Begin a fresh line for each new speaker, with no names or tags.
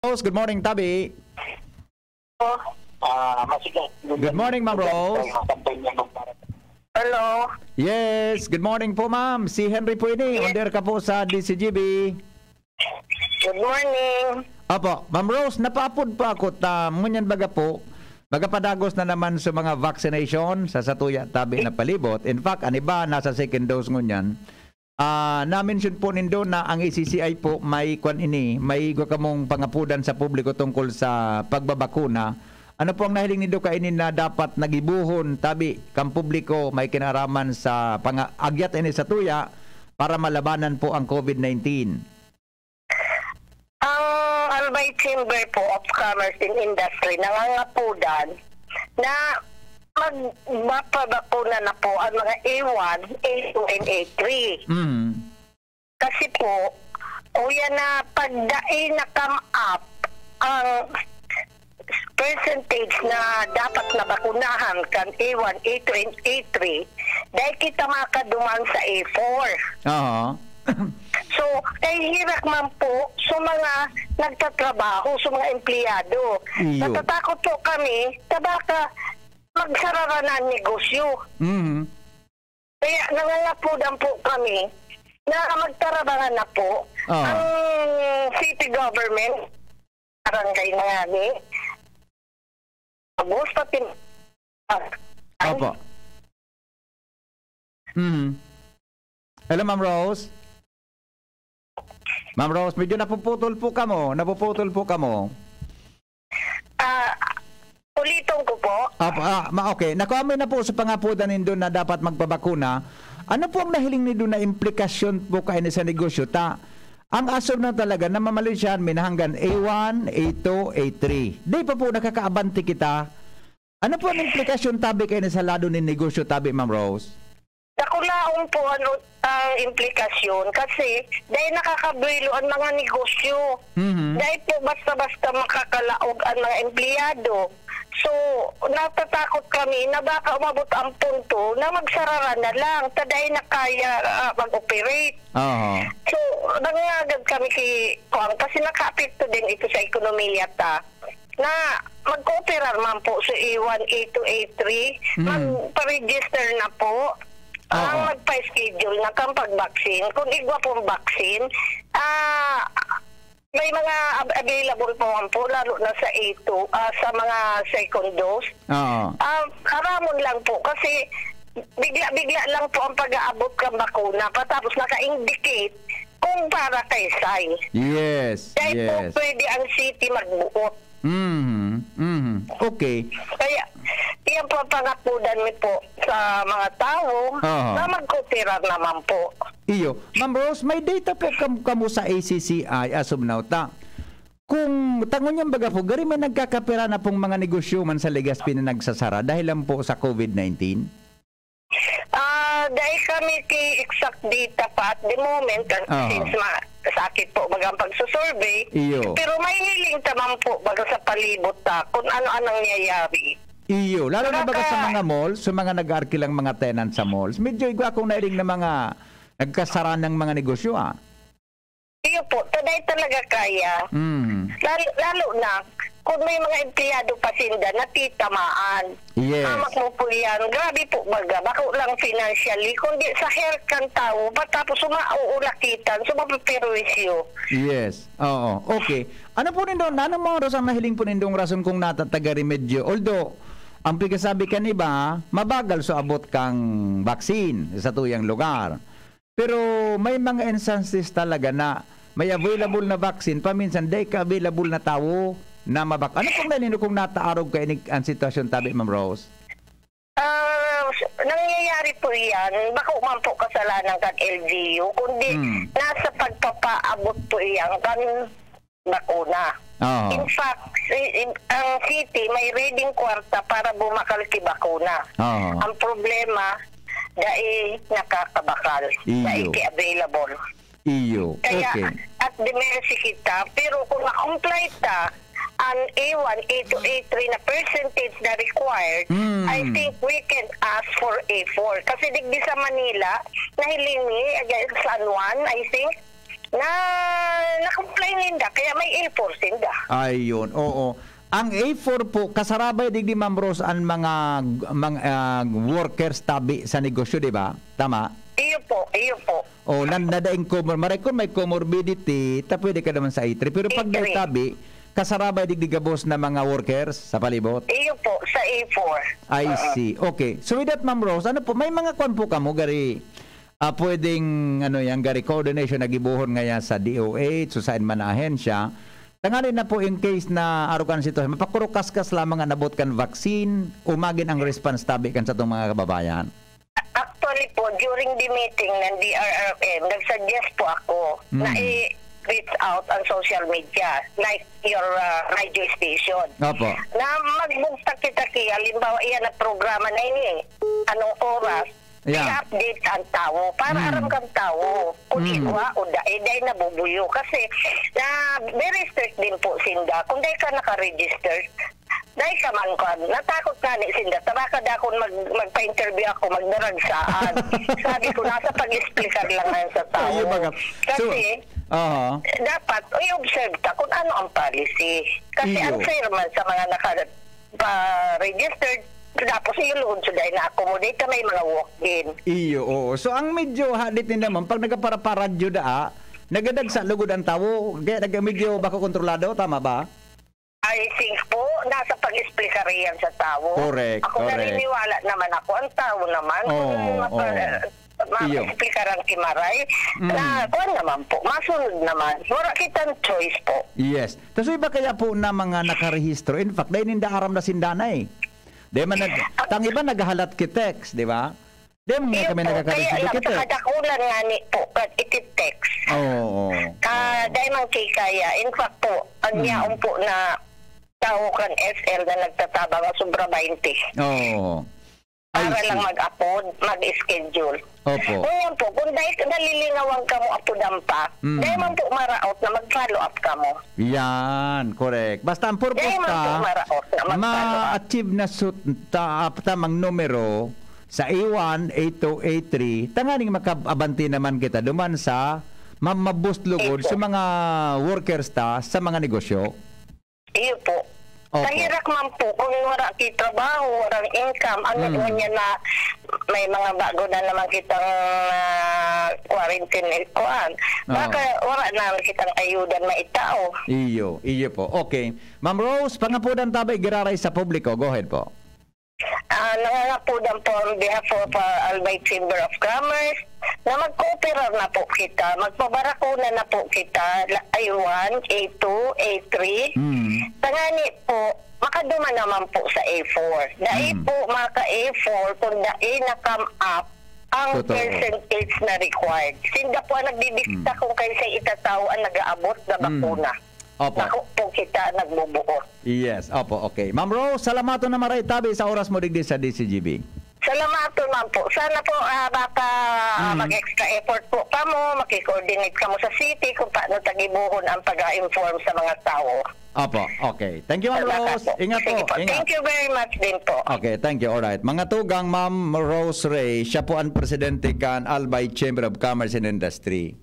Rose, good morning, Tabi. Good morning, Ma'am Rose.
Hello.
Yes, good morning po, ma'am. Si Henry po ini. Under ka po sa DCGB.
Good morning.
Opo, Ma'am Rose, napapod pa ako. Ngunyan baga po, baga padagos na naman sa mga vaccination sa Satuya Tabi na palibot. In fact, aniba, nasa second dose ngunyan. Na-mention po nindo na ang ACCI po may may kamong pangapudan sa publiko tungkol sa pagbabakuna. Ano po ang nahiling nindo kainin na dapat nagibuhon Tabi kang publiko may kinaraman sa agyat ini sa tuya para malabanan po ang COVID-19?
Ang Albay Chamber po of Commerce and Industry nangangapudan na magpapabakuna na po ang mga A1, A2, and A3. Kasi po, na pagdain na come up ang percentage na dapat na bakunahan kan A1, A2, and A3 dahil kita makaduman sa A4. So, hirak man po sa mga nagtatrabaho, sa mga empleyado. Natatakot po kami na baka magsarara na ang negosyo. Kaya nangangapudan po kami na magtarabangan na po ang city government, barangay na yani, abos pati
Opo. Hello, Ma'am Rose. Ma'am Rose, medyo napuputol po kamo.
Ulitin ko po.
Okay. Nakuha na po sa pangapudan nindo na dapat magpabakuna. Ano po ang nahiling nindo na implikasyon po kayo sa negosyo? Ang asor na talaga na mamalisyan minahanggan A1, A2, A3. Di pa po nakakaabante kita. Ano po ang implikasyon Tabi kayo sa lado ng negosyo Tabi, Ma'am Rose?
Nakulaong po ang implikasyon kasi dahil nakakabuelo ang mga negosyo. Dahil po basta-basta makakalaog ang mga empleyado. So, natatakot kami na baka umabot ang punto na magsarara na lang. Taday na kaya mag-operate. So, nangagad kami kasi naka-apekto din ito sa ekonomiya na mag-operar man po sa A1, A2, A3, magpa-register na po, magpa-schedule na kang pag-vaccine. Kung igwa pong vaccine, may mga available po lalo na sa A2, sa mga second dose. Karamon lang po kasi bigla lang po ang pag-aabot ng bakuna patapos naka-indicate kung para kay SAI.
Yes.
Dahil po pwede ang city magbuot.
Okay.
Kaya, iyan po pangapudan mi po sa mga tao na mag-cooperar naman po.
Iyo. Ma'am Rose, may data po kamo sa ACCI as of now. Kung tangon niyang baga po, gari may nagkakapira na pong mga negosyo man sa Legazpi na nagsasara dahil lang po sa COVID-19?
Dahil kami exact data pa at the moment, since sakit po bagang pagsusurvey, pero may hiling tamang po baga sa palibot kung ano-anong nangyayari.
Iyo, lalo na baga sa mga malls, sa mga nag-arkilang mga tenant sa malls, medyo igwa akong nailing na mga nagkasara ng mga negosyo
Iyo po, taday talaga kaya. Lalo na, kung may mga empleyado pa sinda na titamaan. Amak mo po yan. Grabe po baga. Bako lang financially. Kundi sa health kang tao, tapos sumauulakitan, sumapaperwisyo.
Yes. Oo. Okay. Ano po nindong, ano mga rason nahiling po nindong rason kung natataga-remedyo? Although, ang pagkasabi ka niba, mabagal sa abot kang vaccine sa tuyang lugar. Pero may mga instances talaga na may available na vaccine, paminsan day ka available na tao na mabak. Ano pong nalino kung nataarog ka ang sitwasyon Tabi, Ma'am Rose?
Nangyayari po yan, baka man po kasalanan kan LGU, kundi nasa pagpapaabot po yan kan bakuna. In fact, ang city may reading kwarta para bumakal ki bakuna. Ang problema, dahil nakakabakal, dahil ki-available. Kaya, at the mercy kita, pero kung na-comply ang A1, A2, A3 na percentage na required, I think we can ask for A4. Kasi digdi sa Manila, nahilingi, San Juan, I think, na na-complain ninda, kaya may A4 sinda.
Ayun, oo. Ang A4 po, kasarabay digdi Ma'am Rose ang mga workers tabi sa negosyo, di ba? Tama?
Iyo po, iyo po.
O, nadaing maray kung may comorbidity, pwede ka naman sa A3. Pero pag may tabi, kasarabay digdi gabos na mga workers sa palibot?
Iyo po, sa A4.
I see. Okay. So with that, Ma'am Rose, ano po, may mga kwan po ka mo, gari, pwedeng, gari coordination na gibuhon ngayon sa DOH, so saan man na ahensya, tangalin na po in case na arukan sitwasyon, mapakurukaskas lamang ang nabot kan vaccine, umagin ang response tabi kan sa itong mga kababayan.
Actually po, during the meeting ng DRRM, nagsuggest po ako na i-reach out on social media, like your radio station.
Opo.
Na magbugtak-kitaki, halimbawa iyan na programa na ini, anong oras, i-update ang tao para aram kang tao kung iwa o dahil nabubuyo kasi na very strict din po sinda kung dahil ka naka-register dahil ka man ko natakot ka ni sinda tabaka da akong magpa-interview ako magdaragsaan sabi ko nasa pag-explicar lang ngayon sa tao kasi dapat i-observe ka kung ano ang policy kasi unfair man sa mga naka-registered tapos yung load so dahil na-accommodate ka may mga walk-in.
Iyo, oo. So ang medyo hadit din naman, pag nagapara-radyo nagadag sa lugod ang tao, kaya medyo baka kontrolado, tama ba?
I think po, nasa pag-explicar yan sa tao.
Correct,
ako naniniwala naman ako, ang tao naman, ma-explicar ang kimaray, na kuwan naman po, masunod naman. Wala kitang choice po.
Yes. Tapos iba kaya po na mga nakarehistro, in fact, dahil hindi aram na sindana Di man iba naghahalat kitex, di ba? Di mo nga kami nagkakarisito kitex.
Kaya kadakulan nga ni po, ititex.
Oo.
Dahil man kay kaya, in fact po, ang yaon po na tao kan SL na nagtatabang sobra 20.
Oo.
Para lang mag-upload, mag-schedule.
Opo.
Ngayon po, kung dahil nalilingawan ka mo apudan pa, dahil man po maraot na mag-follow up ka mo.
Yan, correct. Basta ang purpose ka, ma-achieve na tamang numero sa A1, A2, A3, tanganing makabanti naman kita duman sa maboost lugod sa mga workers sa mga negosyo.
Iyo po. Kahirak man po, kung wala kita trabaho, walang income, ano niya na may mga bago na naman kitang quarantine kuan. Baka wala na kitang ayudan maitao.
Iyo po. Okay. Ma'am Rose, pangapudan tabay giraray sa publiko. Go ahead po.
Nangangapudan po on behalf of Albay Chamber of Commerce na mag-cooperar na po kita, magpabarakuna na po kita, A1, A2, A3. Tangani po, makaduma naman po sa A4. Dahil po maka A4, kung dahil na-come up ang percentage na required. Sinda po ang nagdidikta kung kayo sa itataw ang nag-aabot na bakuna.
Opo.
Naku po kita nagbubuo.
Yes, opo, okay. Ma'am Rose, salamato na maray tabi sa oras mo digdi sa DCGB.
Salamat naman po. Sana po baka mag-extra effort po pa mo, makikoordinate ka mo sa city kung paano tagibuhon ang pag-inform sa mga tao.
Opo, okay. Thank you, Ma'am Rose. Ingat po. Ingat.
Thank you very much din po.
Okay, thank you. Alright. Mga tugang Ma'am Rose Ray, siya po ang presidente kan Albay Chamber of Commerce and Industry.